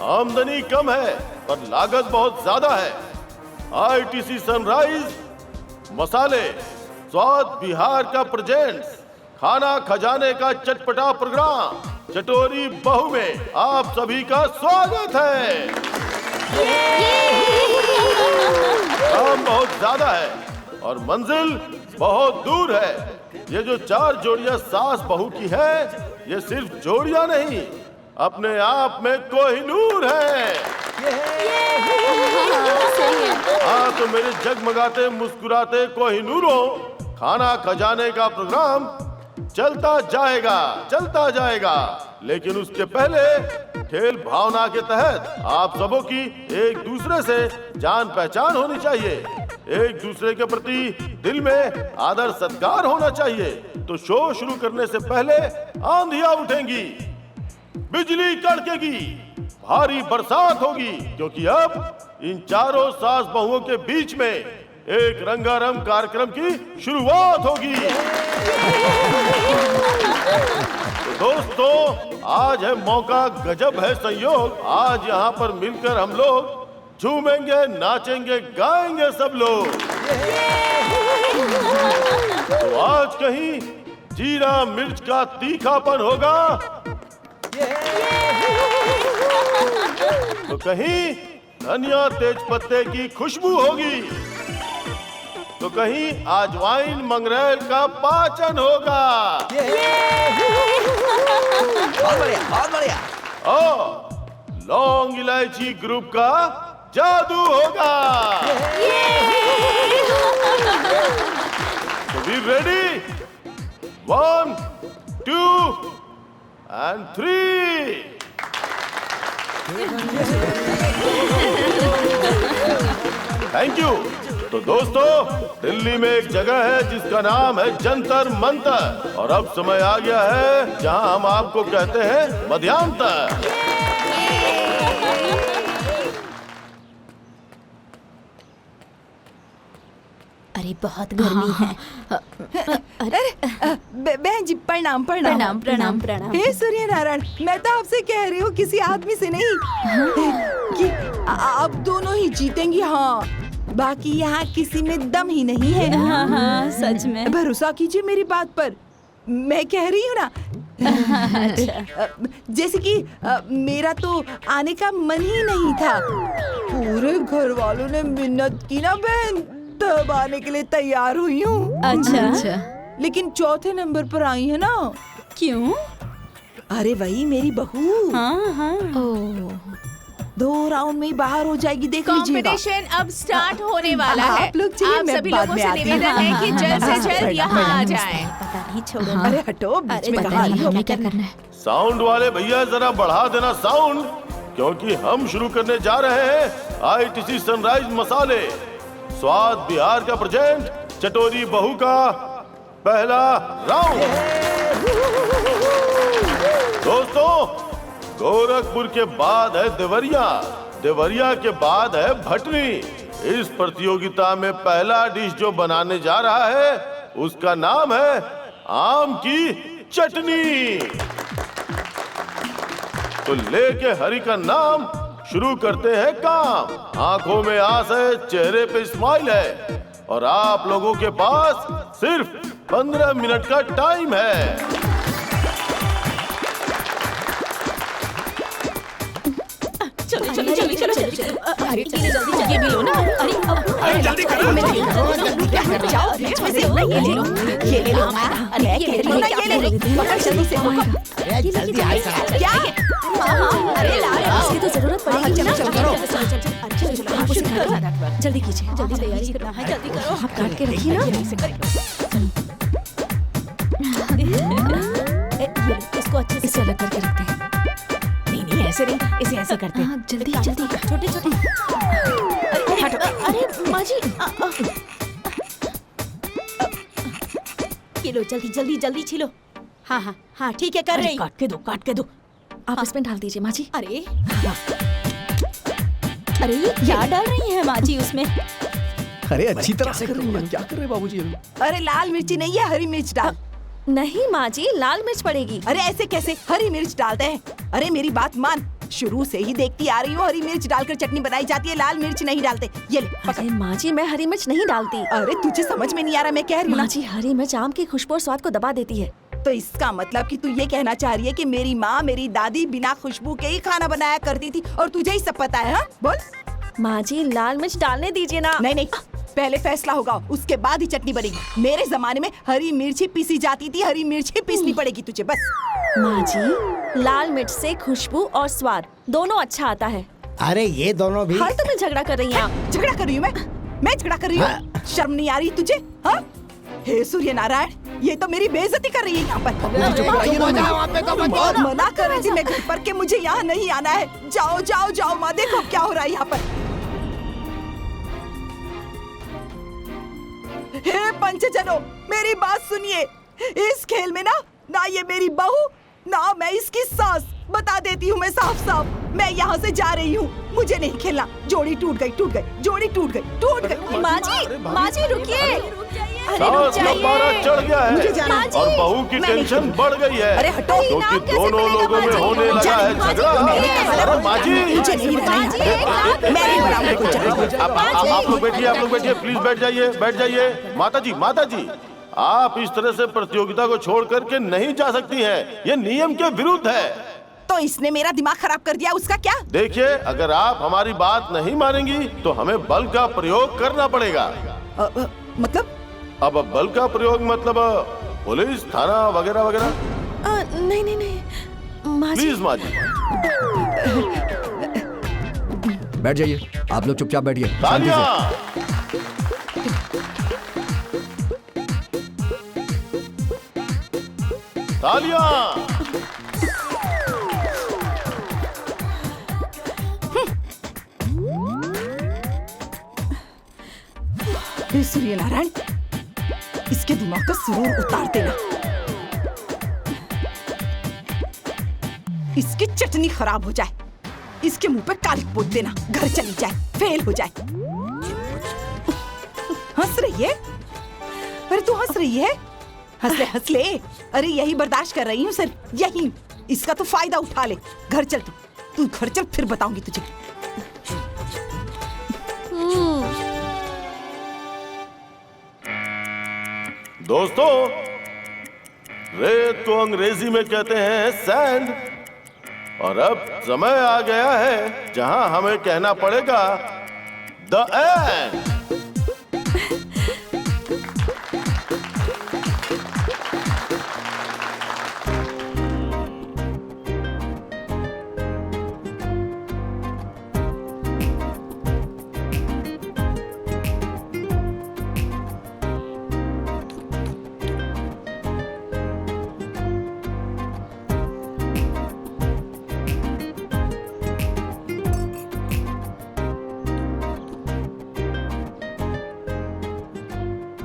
आमदनी कम है पर लागत बहुत ज्यादा है। आईटीसी सनराइज मसाले स्वाद बिहार का प्रेजेंट्स खाना खजाने का चटपटा प्रोग्राम चटोरी बहू में आप सभी का स्वागत है। काम बहुत ज्यादा है और मंजिल बहुत दूर है। ये जो 4 जोड़ियां सास बहू की है, ये सिर्फ जोड़ियां नहीं, अपने आप में कोहिनूर है। हाँ तो मेरे जगमगाते मुस्कुराते कोहिनूरों, खाना खजाने का प्रोग्राम चलता जाएगा, लेकिन उसके पहले खेल भावना के तहत आप सबों की एक दूसरे से जान पहचान होनी चाहिए, एक दूसरे के प्रति दिल में आदर सत्कार होना चाहिए। तो शो शुरू करने से पहले आंधियां उठेंगी, बिजली कड़केगी, भारी बरसात होगी, क्योंकि अब इन चारों सास बहुओं के बीच में एक रंगारंग कार्यक्रम की शुरुआत होगी। तो दोस्तों, आज है मौका, गजब है संयोग। आज यहाँ पर मिलकर हम लोग झूमेंगे, नाचेंगे, गाएंगे सब लोग। तो आज कहीं जीरा मिर्च का तीखापन होगा, तो कहीं धनिया तेज पत्ते की खुशबू होगी, तो कहीं अजवाइन मंगरेल का पाचन होगा। बहुत बढ़िया, बहुत बढ़िया। और लौंग इलायची ग्रुप का जादू होगा। तो be ready, 1, 2 and 3। Thank you. तो दोस्तों, दिल्ली में एक जगह है जिसका नाम है जंतर मंतर, और अब समय आ गया है जहां हम आपको कहते हैं मध्यांतर। अरे बहुत गर्मी है। अरे बहन जी प्रणाम प्रणाम प्रणाम प्रणाम प्रणाम। हे सूर्य नारायण, मैं तो आपसे कह रही हूँ किसी आदमी से नहीं कि आप दोनों ही जीतेंगी। हाँ, बाकी यहाँ किसी में दम ही नहीं है। हाँ हाँ सच में। भरोसा कीजिए मेरी बात पर, मैं कह रही हूँ ना। जैसे कि मेरा तो आने का मन ही नहीं था, पूरे घर वालों ने मिन्नत की ना बहन, तब आने के लिए तैयार हुई हूँ। अच्छा, लेकिन चौथे नंबर पर आई है ना। क्यों? अरे वही मेरी बहू। हाँ हाँ। ओह, 2 राउंड में ही बाहर हो जाएगी, देख लीजिएगा। कंपटीशन अब स्टार्ट होने वाला है। आप लोग चलिए, आप मैं सभी बाद लोगों में से आती हूँ। निवेदन है कि जल्द से जल्द यहाँ आ जाएं। पता नहीं, छोड़ो। अरे हटो, बीच में कहाँ आई हो? हमें क्या करना है? साउंड वाले भैया जरा बढ़ा देना साउंड, क्योंकि हम शुरू करने जा रहे हैं आईटीसी सनराइज मसाले स्वाद बिहार का प्रेजेंट चटोरी बहू का पहला राउंड। दोस्तों, गोरखपुर के बाद है देवरिया, देवरिया के बाद है भटनी। इस प्रतियोगिता में पहला डिश जो बनाने जा रहा है उसका नाम है आम की चटनी। तो लेके हरि का नाम शुरू करते हैं काम। आंखों में आस है, चेहरे पे स्माइल है, और आप लोगों के पास सिर्फ 15 मिनट का टाइम है। चलो चलो चलो चलो चलो। अरे जल्दी ये भी लो ना। अरे जल्दी करो। जाओ, ये ले लो, ये ले लो। अरे ये ले लो ना, ये ले लो। जल्दी से जल्दी आ क्या? अरे ला, इसकी तो जरूरत पड़ेगी ना। चलो करो। जल्दी कीजिए, जल्दी तैयारी करना है, जल्दी करो। आप काट के रखिए ना। इसको अच्छे से अलग करके रखते हैं। नहीं ऐसे नहीं, इसे ऐसे करते हैं। जल्दी जल्दी, छोटे छोटे। अरे माँ जी, ये लो, जल्दी जल्दी जल्दी छीलो। हाँ हाँ हाँ, ठीक है, कर रही। काट के दो। आप इसमें डाल दीजिए माँ जी। अरे अरे ये क्या डाल रही है माँ जी उसमें? अरे अच्छी तरह से करो। क्या कर रहे बाबूजी? अरे लाल मिर्ची नहीं है, हरी मिर्च डाल। नहीं माँ जी, लाल मिर्च पड़ेगी। अरे ऐसे कैसे, हरी मिर्च डालते हैं। अरे मेरी बात मान, शुरू से ही देखती आ रही हूँ, हरी मिर्च डालकर चटनी बनाई जाती है, लाल मिर्च नहीं डालते। ये ले पकड़। अरे माँ जी, मैं हरी मिर्च नहीं डालती। अरे तुझे समझ में नहीं आ रहा मैं कह रही हूँ माँ ना। जी, हरी मिर्च आम की खुशबू और स्वाद को दबा देती है। तो इसका मतलब कि तू ये कहना चाह रही है कि मेरी माँ मेरी दादी बिना खुशबू के ही खाना बनाया करती थी और तुझे ही सब पता है? हाँ बोल। माँ जी, लाल मिर्च डालने दीजिए ना। नहीं नहीं, पहले फैसला होगा, उसके बाद ही चटनी बनेगी। मेरे जमाने में हरी मिर्च ही पीसी जाती थी, हरी मिर्च ही पीसनी पड़ेगी तुझे बस। माँ जी, लाल मिर्च से खुशबू और स्वाद दोनों अच्छा आता है। अरे ये दोनों भी। हर तुम्हें झगड़ा कर रही हैं आप। झगड़ा कर रही हूँ मैं झगड़ा कर रही हूँ? शर्म नहीं आ रही तुझे? हाँ, हे सूर्य नारायण, ये तो मेरी बेइज्जती कर रही है यहाँ पर। बहुत मना कर रही थी मैं घर पर कि मुझे यहाँ नहीं आना है। जाओ जाओ जाओ माँ, देखो क्या हो रहा है यहाँ पर। हे पंचजनों, मेरी बात सुनिए। इस खेल में ना ये मेरी बहू, ना मैं इसकी सास। बता देती हूँ मैं साफ साफ, मैं यहाँ से जा रही हूँ, मुझे नहीं खेलना। जोड़ी टूट गई, जोड़ी टूट गई। माँ जी रुकिए। सास का पारा चढ़ गया मुझे जाना है है। और बहू की मैं नहीं टेंशन बढ़ गई है। अरे हटो। क्योंकि दोनों लोगों में होने लगा है झगड़ा। अरे माँ जी, मुझे नहीं बताना, मैं नहीं बनाऊंगी कुछ झगड़ा। आप लोग बैठिए, प्लीज बैठ जाइए। माता जी, आप इस तरह से प्रतियोगिता को छोड़ करके नहीं जा सकती हैं। ये नियम के विरुद्ध है। तो इसने मेरा दिमाग खराब कर दिया, उसका क्या? देखिए, अगर आप हमारी बात नहीं मानेंगी तो हमें बल का प्रयोग करना पड़ेगा। मतलब? अब बल का प्रयोग मतलब पुलिस, थाना वगैरह वगैरह? नहीं माँ जी। प्लीज माँ जी। बैठ जाइए, आप लोग चुपचाप बैठिए। शांति तालियां। तालियां। हे सूर्य नारायण, इसके दिमाग का सुरूर उतार देना। इसकी चटनी खराब हो जाए, इसके मुंह पे कालिक पोत देना, घर चली जाए, फेल हो जाए। हंस रही है? अरे तू हंस रही है? हंस ले। अरे यही बर्दाश्त कर रही हूँ सिर्फ, यही। इसका तो फायदा उठा ले। घर चल तू घर चल, फिर बताऊंगी तुझे। दोस्तों, रेत को अंग्रेजी में कहते हैं सैंड, और अब समय आ गया है जहां हमें कहना पड़ेगा द एंड।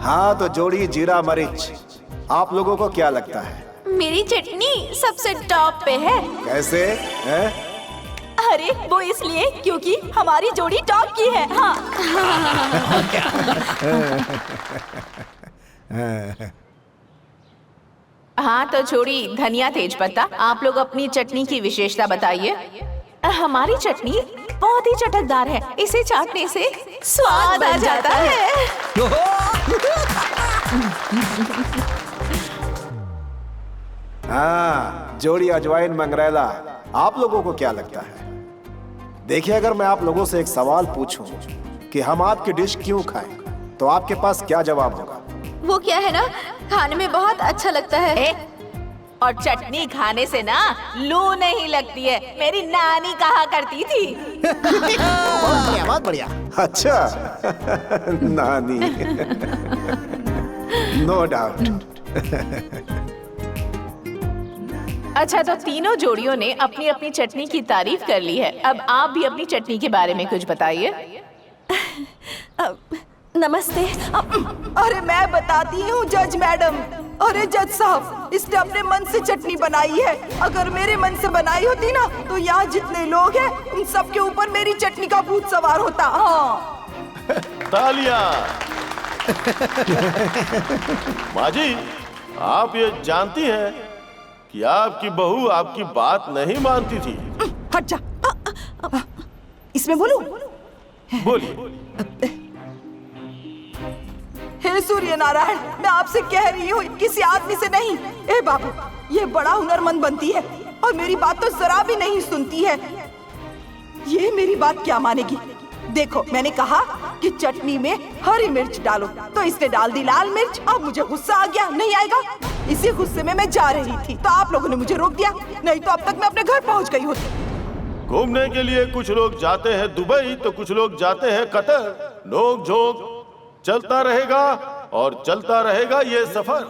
हाँ तो जोड़ी जीरा मरीच, आप लोगों को क्या लगता है? मेरी चटनी सबसे टॉप पे है। कैसे है? अरे वो इसलिए क्योंकि हमारी जोड़ी टॉप की है। हाँ। हाँ तो जोड़ी धनिया तेजपत्ता, आप लोग अपनी चटनी की विशेषता बताइए। हमारी चटनी बहुत ही चटकदार है, इसे चाटने से स्वाद आ जाता है। हाँ, जोड़ी अजवाइन मंगरेला, आप लोगों को क्या लगता है? देखिए, अगर मैं आप लोगों से एक सवाल पूछूं कि हम आपकी डिश क्यों खाएं, तो आपके पास क्या जवाब होगा? वो क्या है ना, खाने में बहुत अच्छा लगता है। और चटनी खाने से ना लू नहीं लगती है, मेरी नानी कहा करती थी। बहुत बढ़िया। अच्छा। नानी। No doubt. अच्छा, तो तीनों जोड़ियों ने अपनी अपनी चटनी की तारीफ कर ली है। अब आप भी अपनी चटनी के बारे में कुछ बताइए। नमस्ते। अरे मैं बताती हूँ जज मैडम। अरे जज साहब, इसने अपने मन से चटनी बनाई है। अगर मेरे मन से बनाई होती ना तो यहाँ जितने लोग हैं उन सब के ऊपर मेरी चटनी का भूत सवार होता। हाँ। तालियां। माँ जी, आप ये जानती हैं कि आपकी बहू आपकी बात नहीं मानती थी। हट जा, इसमें बोलूं? बोलिए। हे सूर्य नारायण, मैं आपसे कह रही हूँ किसी आदमी से नहीं। ए बाबू, ये बड़ा हुनरमंद बनती है और मेरी बात तो जरा भी नहीं सुनती है। ये मेरी बात क्या मानेगी? देखो, मैंने कहा कि चटनी में हरी मिर्च डालो, तो इसने डाल दी लाल मिर्च। अब मुझे गुस्सा आ गया, नहीं आएगा? इसी गुस्से में मैं जा रही थी तो आप लोगों ने मुझे रोक दिया, नहीं तो अब तक मैं अपने घर पहुंच गई होती। घूमने के लिए कुछ लोग जाते हैं दुबई तो कुछ लोग जाते हैं कतर। नोक झोंक चलता रहेगा और चलता रहेगा ये सफर।